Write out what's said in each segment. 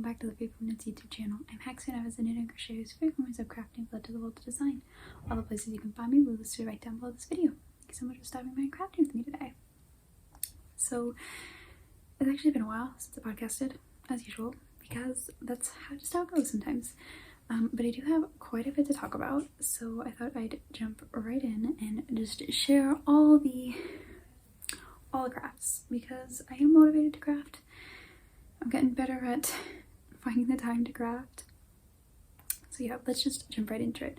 back to the FreeFormKnits YouTube channel. I'm Haxann Evers, a knit and crochet who's free from ways of crafting, blood to the world to design. All the places you can find me will be listed right down below this video. Thank you so much for stopping by and crafting with me today. So, it's actually been a while since I podcasted, as usual, because that's just how it goes sometimes. But I do have quite a bit to talk about, so I thought I'd jump right in and just share all the crafts, because I am motivated to craft. I'm getting better at finding the time to craft. So yeah, let's just jump right into it.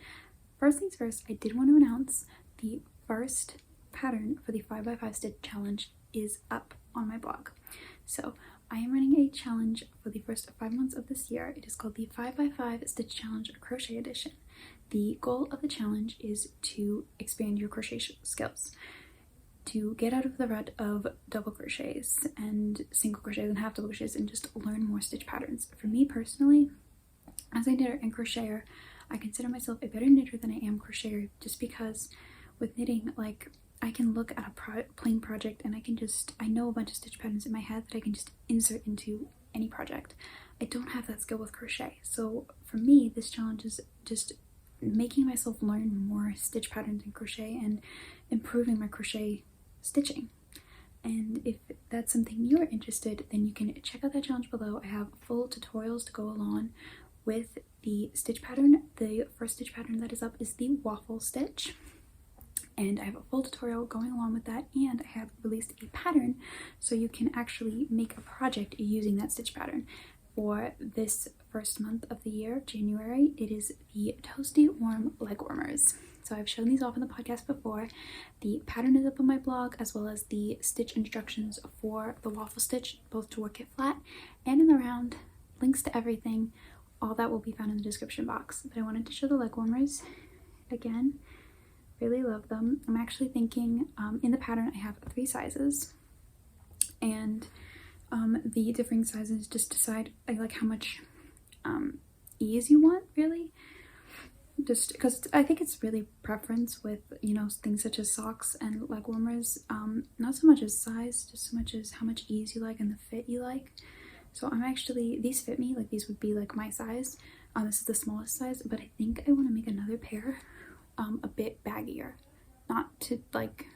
First things first, I did want to announce the first pattern for the 5x5 stitch challenge is up on my blog. So I am running a challenge for the first 5 months of this year. It is called the 5x5 Stitch Challenge Crochet Edition. The goal of the challenge is to expand your crochet skills, to get out of the rut of double crochets and single crochets and half double crochets and just learn more stitch patterns. For me personally, as a knitter and crocheter, I consider myself a better knitter than I am crocheter, just because with knitting, like, I can look at a plain project and I know a bunch of stitch patterns in my head that I can just insert into any project. I don't have that skill with crochet. So for me, this challenge is just making myself learn more stitch patterns in crochet and improving my crochet stitching. And if that's something you're interested, then you can check out that challenge below. I have full tutorials to go along with the stitch pattern. The first stitch pattern that is up is the Waffle Stitch, and I have a full tutorial going along with that, and I have released a pattern so you can actually make a project using that stitch pattern. For this first month of the year, January, it is the Toasty Warm Leg Warmers. So I've shown these off in the podcast before. The pattern is up on my blog, as well as the stitch instructions for the Waffle Stitch, both to work it flat and in the round. Links to everything, all that will be found in the description box. But I wanted to show the leg warmers again. Really love them. I'm actually thinking, in the pattern I have 3 sizes, and the differing sizes just decide like how much ease you want, really. Just because I think it's really preference with, you know, things such as socks and leg warmers, not so much as size, just so much as how much ease you like and the fit you like. So I'm actually, these fit me, like these would be like my size. This is the smallest size, but I think I want to make another pair a bit baggier. Not to, like,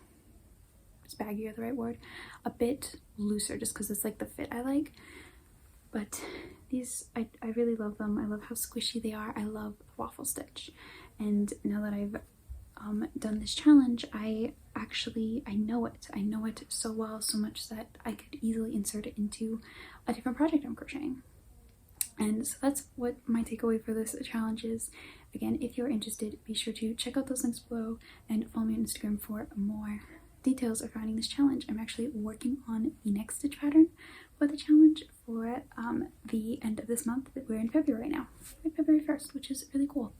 is baggier the right word? A bit looser, just because it's like the fit I like. But these, I really love them. I love how squishy they are. I love Waffle Stitch. And now that I've done this challenge, I know it. I know it so well, so much that I could easily insert it into a different project I'm crocheting. And so that's what my takeaway for this challenge is. Again, if you're interested, be sure to check out those links below and follow me on Instagram for more details of finding this challenge. I'm actually working on the next stitch pattern for the challenge for the end of this month. We're in February now. We're February 1st, which is really cool.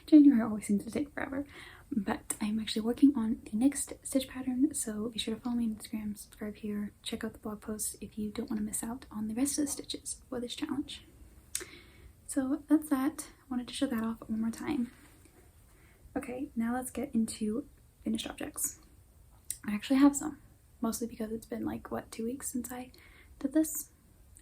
January always seems to take forever. But I'm actually working on the next stitch pattern, so be sure to follow me on Instagram, subscribe here, check out the blog posts if you don't want to miss out on the rest of the stitches for this challenge. So that's that. I wanted to show that off one more time. Okay, now let's get into finished objects. I actually have some, mostly because it's been like, what, 2 weeks since I did this?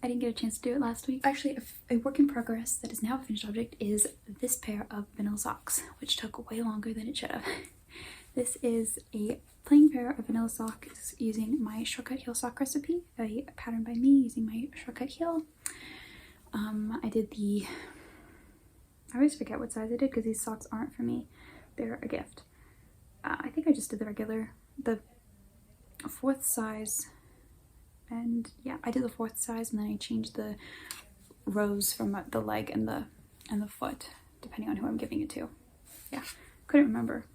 I didn't get a chance to do it last week. Actually, a work in progress that is now a finished object is this pair of vanilla socks, which took way longer than it should have. This is a plain pair of vanilla socks using my shortcut heel sock recipe, a pattern by me using my shortcut heel. I always forget what size I did because these socks aren't for me. They're a gift. I think I just did the 4th size. And yeah, I did the 4th size, and then I changed the rows from the leg and the foot, depending on who I'm giving it to. Yeah, couldn't remember.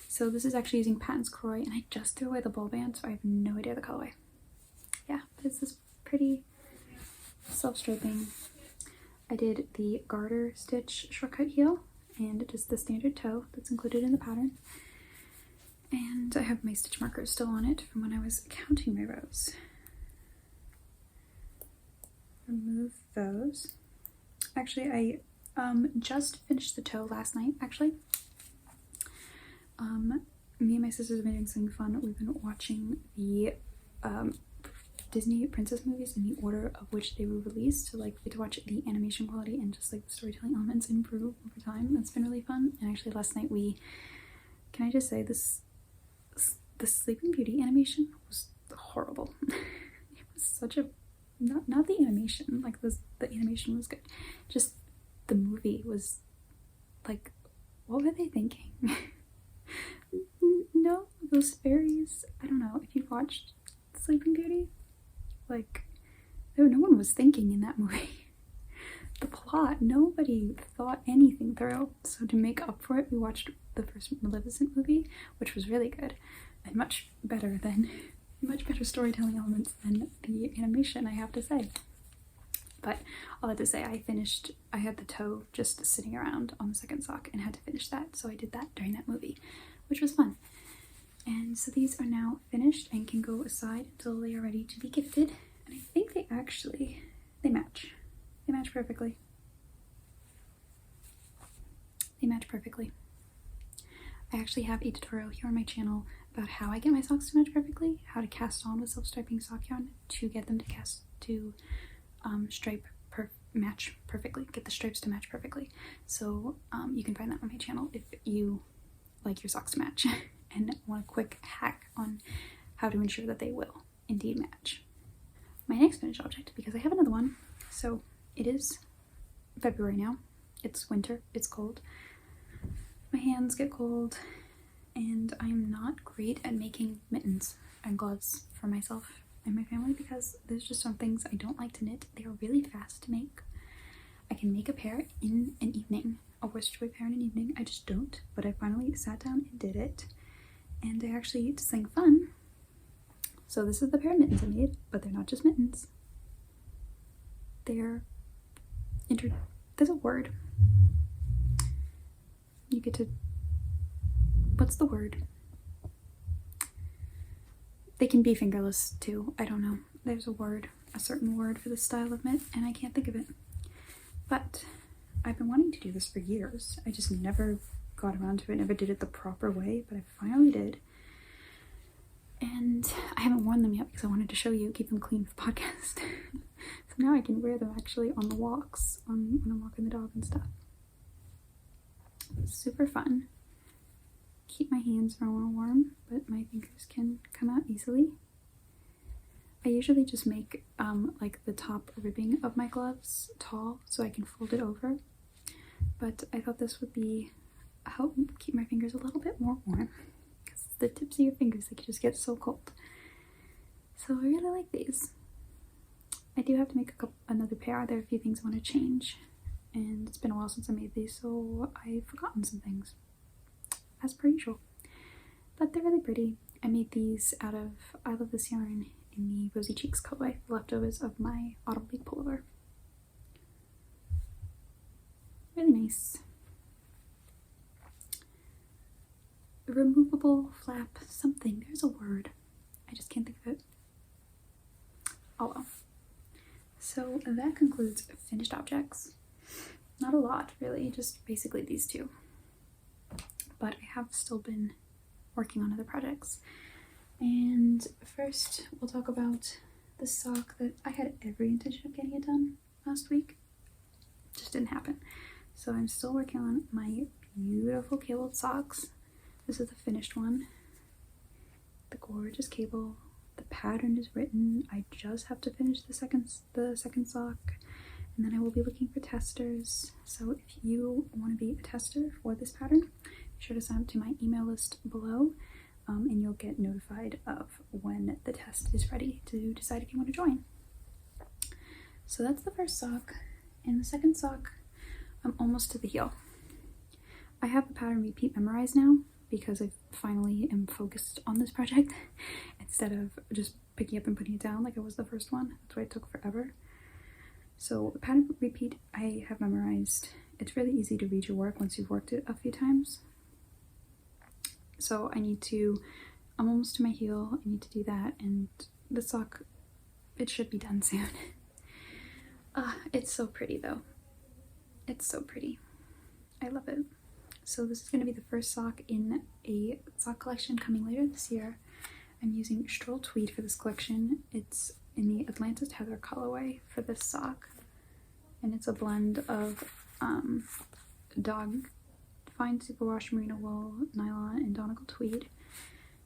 So this is actually using Patton's Croy, and I just threw away the ball band, so I have no idea the colorway. Yeah, but it's this pretty self-striping. I did the garter stitch shortcut heel, and just the standard toe that's included in the pattern. And I have my stitch markers still on it from when I was counting my rows. Remove those. Actually, I just finished the toe last night, actually. Me and my sisters have been doing something fun. We've been watching the Disney princess movies in the order of which they were released. So like we get to watch the animation quality and just like the storytelling elements improve over time. That's been really fun. And actually last night can I just say this, the Sleeping Beauty animation was horrible. It was such a, not the animation, like the animation was good. Just the movie was like, what were they thinking? No, those fairies, I don't know if you've watched Sleeping Beauty, like no one was thinking in that movie. The plot, nobody thought anything through. So to make up for it, we watched the first Maleficent movie, which was really good and much better storytelling elements than the animation, I have to say. But all that to say, I had the toe just sitting around on the second sock and had to finish that. So I did that during that movie, which was fun. And so these are now finished and can go aside until they are ready to be gifted. And I think they match. They match perfectly. They match perfectly. I actually have a tutorial here on my channel about how I get my socks to match perfectly, how to cast on with self-striping sock yarn to get them to match perfectly, get the stripes to match perfectly. So you can find that on my channel if you like your socks to match and want a quick hack on how to ensure that they will indeed match. My next finished object, because I have another one, so it is February now, it's winter, it's cold, my hands get cold, and I'm not great at making mittens and gloves for myself and my family because there's just some things I don't like to knit. They are really fast to make. I can make a pair in an evening, a worsted weight pair in an evening. I just don't, but I finally sat down and did it, and I actually did something fun. So this is the pair of mittens I made, but they're not just mittens. There's a word. You get to, what's the word? They can be fingerless too, I don't know. There's a certain word for this style of mitt, and I can't think of it. But I've been wanting to do this for years. I just never got around to it, never did it the proper way, but I finally did. And I haven't worn them yet because I wanted to show you, keep them clean for the podcast. So now I can wear them actually on the walks, when I'm walking the dog and stuff. It's super fun. Keep my hands warm, but my fingers can come out easily. I usually just make like the top ribbing of my gloves tall so I can fold it over. But I thought this would help keep my fingers a little bit more warm because the tips of your fingers, they can just get so cold. So I really like these. I do have to make another pair. There are a few things I want to change, and it's been a while since I made these, so I've forgotten some things, as per usual. But they're really pretty. I made these out of I Love This yarn in the Rosy Cheeks colorway, leftovers of my Autumn Leaf pullover. Really nice. Removable flap something. There's a word. I just can't think of it. Oh well. So that concludes finished objects. Not a lot, really, just basically these two. But I have still been working on other projects. And first, we'll talk about the sock that I had every intention of getting it done last week. Just didn't happen. So I'm still working on my beautiful cabled socks. This is the finished one. The gorgeous cable. The pattern is written. I just have to finish the second sock, and then I will be looking for testers. So if you want to be a tester for this pattern, be sure to sign up to my email list below, and you'll get notified of when the test is ready to decide if you want to join. So that's the first sock, and the second sock, I'm almost to the heel. I have the pattern repeat memorized now because I finally am focused on this project instead of just picking up and putting it down like it was the first one. That's why it took forever. So the pattern repeat I have memorized. It's really easy to read your work once you've worked it a few times. So I'm almost to my heel. I need to do that, and the sock, it should be done soon. It's so pretty though. It's so pretty. I love it. So this is going to be the first sock in a sock collection coming later this year. I'm using Stroll Tweed for this collection. It's in the Atlantis Heather colorway for this sock. And it's a blend of dog fine superwash merino wool, nylon, and donegal tweed.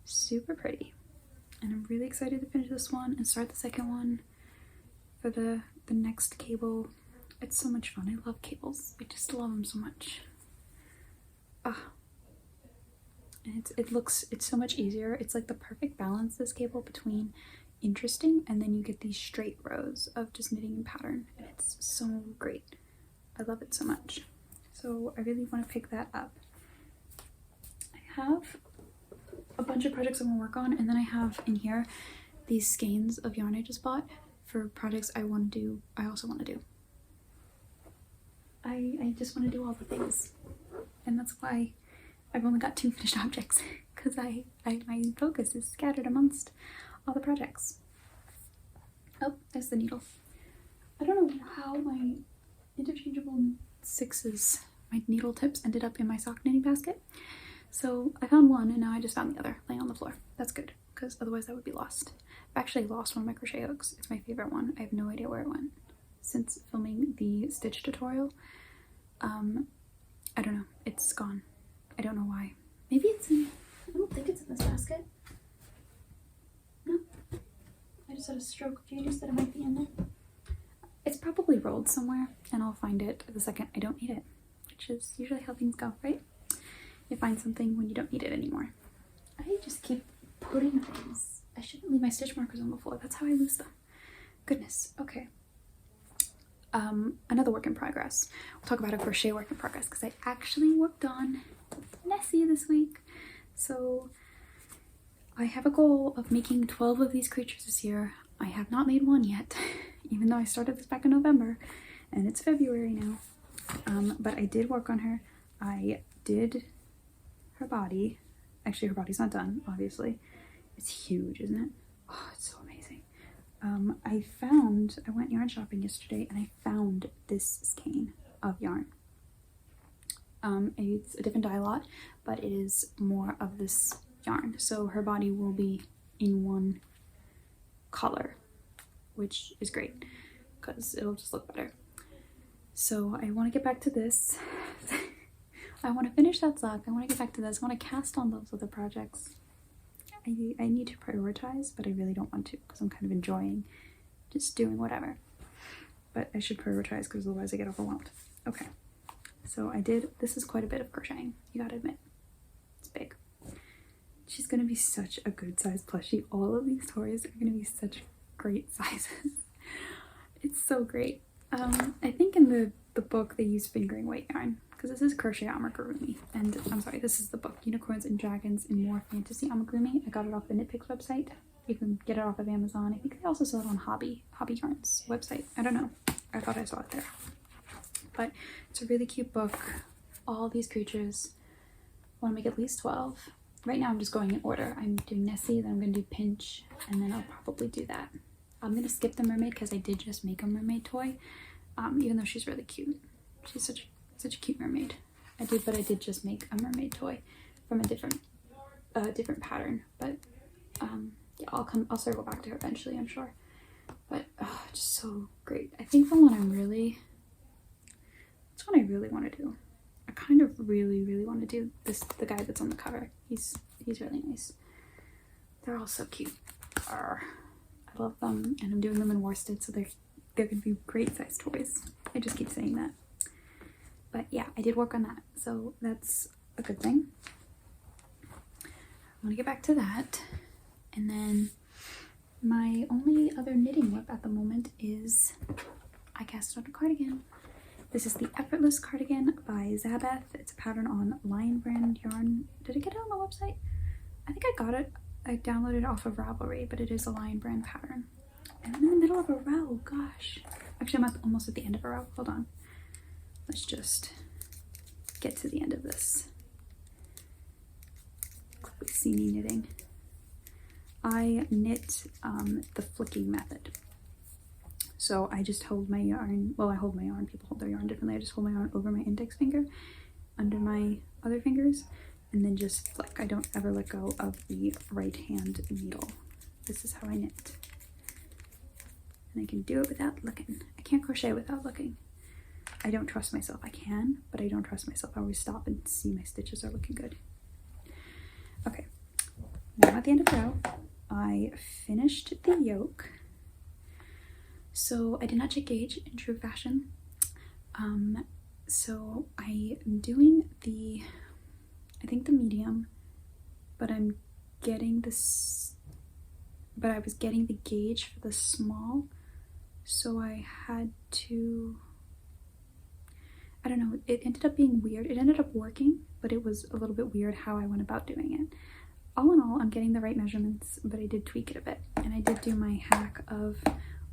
Super pretty. And I'm really excited to finish this one and start the second one for the next cable. It's so much fun. I love cables. I just love them so much. Ah. And it's so much easier. It's like the perfect balance, this cable, between interesting and then you get these straight rows of just knitting and pattern, and it's so great. I love it so much. So I really want to pick that up. I have a bunch of projects I want to work on, and then I have in here these skeins of yarn I just bought for projects I want to do. I also want to do. I just want to do all the things, and that's why I've only got 2 finished objects, because my focus is scattered amongst all the projects. Oh, there's the needle. I don't know how my interchangeable 6s, my needle tips, ended up in my sock knitting basket. So I found one, and now I just found the other laying on the floor. That's good, because otherwise I would be lost. I've actually lost one of my crochet hooks. It's my favorite one. I have no idea where it went since filming the stitch tutorial. I don't know. It's gone. I don't know why. Maybe it's in... I don't think it's in this basket. No. I just had a stroke of genius that it might be in there. It's probably rolled somewhere, and I'll find it the second I don't need it, which is usually how things go, right? You find something when you don't need it anymore. I just keep putting things. I shouldn't leave my stitch markers on the floor. That's how I lose them. Goodness. Okay. Another work in progress. We'll talk about a crochet work in progress, because I actually worked on Nessie this week. So I have a goal of making 12 of these creatures this year. I have not made one yet, even though I started this back in November, and it's February now. But I did work on her. I did her body. Actually, her body's not done, obviously. It's huge, isn't it? Oh, it's so amazing. I went yarn shopping yesterday, and I found this skein of yarn. It's a different dye lot, but it is more of this yarn. So her body will be in one color, which is great, because it'll just look better. So I want to get back to this. I want to finish that sock. I want to get back to this. I want to cast on those other projects. I need to prioritize, but I really don't want to, because I'm kind of enjoying just doing whatever. But I should prioritize, because otherwise I get overwhelmed. Okay, so this is quite a bit of crocheting, you gotta admit. It's big. She's gonna be such a good size plushie. All of these toys are gonna be such great sizes. It's so great. I think in the book they use fingering weight yarn, because this is crochet amigurumi, and I'm sorry, this is the book Unicorns and Dragons in More Fantasy Amigurumi. I got it off the Knit Picks website. You can get it off of Amazon. I think they also sell it on Hobby Yarn's website. I don't know. I thought I saw it there. But it's a really cute book. All these creatures. I want to make at least 12. Right now I'm just going in order. I'm doing Nessie, then I'm going to do Pinch, and then I'll probably do that. I'm going to skip the mermaid, because I did just make a mermaid toy, even though she's really cute. She's such a cute mermaid. I did just make a mermaid toy from a different pattern. But yeah, I'll circle back to her eventually, I'm sure. But just so great. I think the one that's what I really want to do. I kind of really want to do the guy that's on the cover. He's really nice. They're all so cute. I love them, and I'm doing them in worsted, so they're gonna be great size toys. I just keep saying that. But yeah, I did work on that, so that's a good thing. I want to get back to that. And then my only other knitting whip at the moment is I cast on a cardigan. This is the Effortless cardigan by Zabeth. It's a pattern on Lion brand yarn. Did I get it on the website? I think I got it. I downloaded it off of Ravelry, but it is a Lion brand pattern. And I'm in the middle of a row, gosh. Actually, I'm almost at the end of a row. Hold on. Let's just get to the end of this. Quickly see me knitting. I knit the flicking method. So I just hold my yarn, well, I hold my yarn, people hold their yarn differently. I just hold my yarn over my index finger, under my other fingers, and then just flick. I don't ever let go of the right hand needle. This is how I knit. and I can do it without looking. I can't crochet without looking. I don't trust myself. I can, but I don't trust myself. I always stop and see my stitches are looking good. Okay, now I'm at the end of the row. I finished the yoke. So I did not check gauge in true fashion. So I am doing the, I think the medium, but I'm getting this, but I was getting the gauge for the small. So I had to, I don't know, it ended up being weird. It ended up working, but it was a little bit weird how I went about doing it. All in all, I'm getting the right measurements, but I did tweak it a bit. And I did do my hack of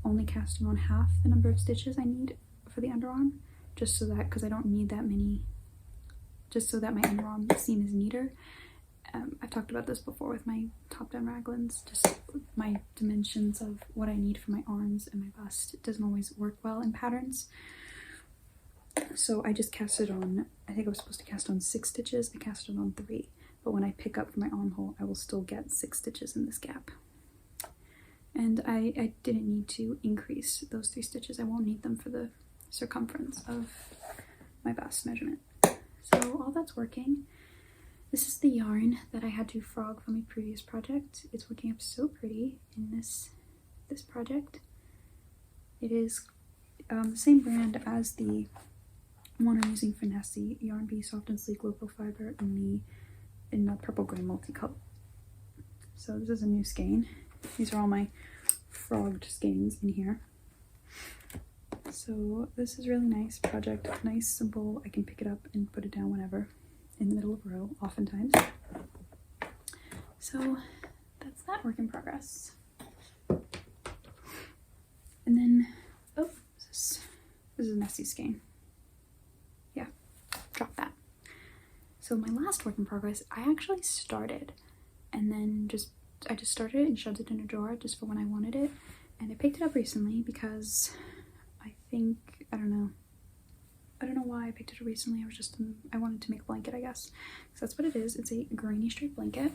only casting on half the number of stitches I need for the underarm, just so that, because I don't need that many, just so that my underarm seam is neater. I've talked about this before with my top-down raglans, just my dimensions of what I need for my arms and my bust. It doesn't always work well in patterns. So I just casted on, I think I was supposed to cast on 6 stitches, I casted on 3. But when I pick up for my armhole, I will still get 6 stitches in this gap. And I didn't need to increase those 3 stitches. I won't need them for the circumference of my bust measurement. So all that's working. This is the yarn that I had to frog from a previous project. It's working up so pretty in this project. It is the same brand as the one I'm using for Nessie, Yarn Bee Soft and Sleek Local Fiber in the purple gray multicolor. So this is a new skein. These are all my frogged skeins in here. So this is really nice project, nice, simple. I can pick it up and put it down whenever, in the middle of a row, oftentimes. So that's that work in progress. And then, oh, this is a Nessie skein. Yeah, drop that. So my last work in progress, I actually started, and then I just started it and shoved it in a drawer just for when I wanted it. And I picked it up recently because I think, I don't know why I picked it up recently. I wanted to make a blanket, I guess. So that's what it is. It's a granny straight blanket.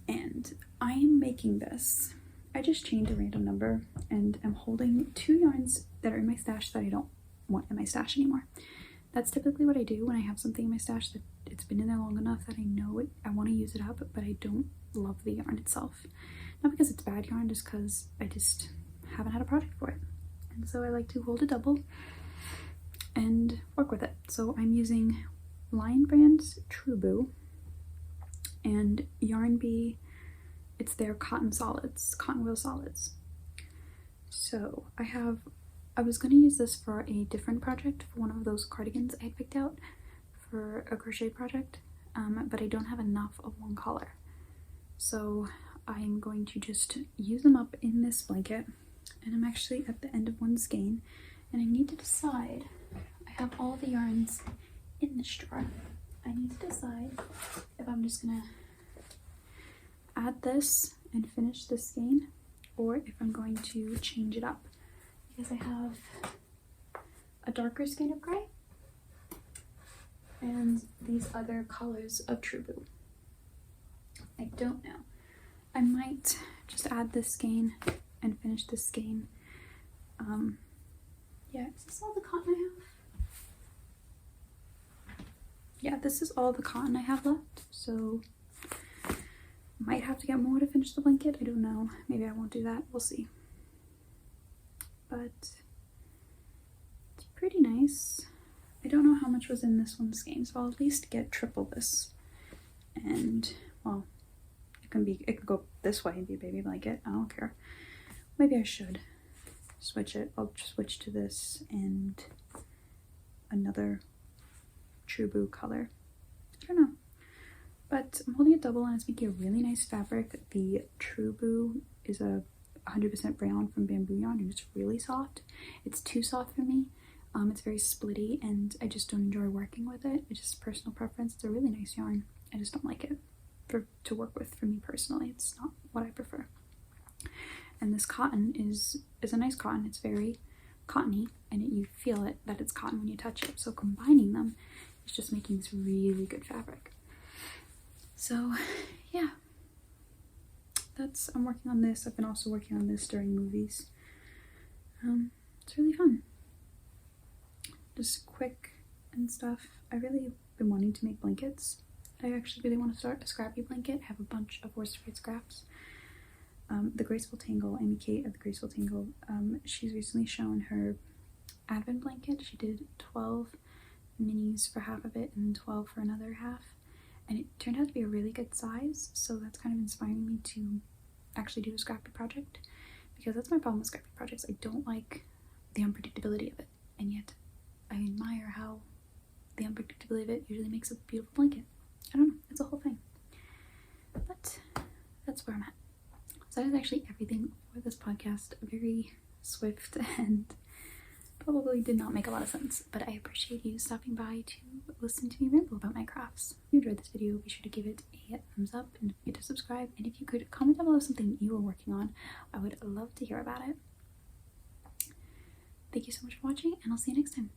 And I am making this. I just chained a random number, and I'm holding 2 yarns that are in my stash that I don't want in my stash anymore. That's typically what I do when I have something in my stash that it's been in there long enough that I know I want to use it up, but I don't love the yarn itself. Not because it's bad yarn, just because I just haven't had a project for it. And so I like to hold a double and work with it. So I'm using Lion Brand's True Boo and Yarn Bee, it's their cotton wool solids. So I was going to use this for a different project, for one of those cardigans I had picked out for a crochet project, but I don't have enough of one color. So I'm going to just use them up in this blanket, and I'm actually at the end of one skein, and I need to decide, I have all the yarns in this drawer. I need to decide if I'm just going to add this and finish this skein, or if I'm going to change it up. Because I have a darker skein of gray and these other colors of True Boo. I don't know. I might just add this skein and finish this skein. Yeah, is this all the cotton I have? Yeah, this is all the cotton I have left, so might have to get more to finish the blanket. I don't know. Maybe I won't do that. We'll see. But it's pretty nice. I don't know how much was in this one skein, so I'll at least get triple this. And, well, it could go this way and be a baby blanket. I don't care. Maybe I should switch it. I'll just switch to this and another True Boo color. I don't know. But I'm holding it double, and it's making a really nice fabric. The True Boo is a 100% brown from bamboo yarn, and it's really soft. It's too soft for me. It's very splitty, and I just don't enjoy working with it. It's just personal preference. It's a really nice yarn. I just don't like it to work with for me personally. It's not what I prefer. And this cotton is a nice cotton. It's very cottony, and you feel it that it's cotton when you touch it. So combining them is just making this really good fabric. So yeah, I'm working on this. I've been also working on this during movies. It's really fun. Just quick and stuff. I really been wanting to make blankets. I actually really want to start a scrappy blanket. I have a bunch of worsted scraps. The Graceful Tangle, Amy Kate of the Graceful Tangle, she's recently shown her advent blanket. She did 12 minis for half of it and then 12 for another half, and it turned out to be a really good size, so that's kind of inspiring me to actually do a scrappy project, because that's my problem with scrappy projects. I don't like the unpredictability of it, and yet I admire how the unpredictability of it usually makes a beautiful blanket. I don't know, it's a whole thing. But that's where I'm at. So that is actually everything for this podcast. Very swift and probably did not make a lot of sense, but I appreciate you stopping by to listen to me ramble about my crafts. If you enjoyed this video, be sure to give it a thumbs up and don't forget to subscribe. And if you could comment down below something you are working on, I would love to hear about it. Thank you so much for watching, and I'll see you next time.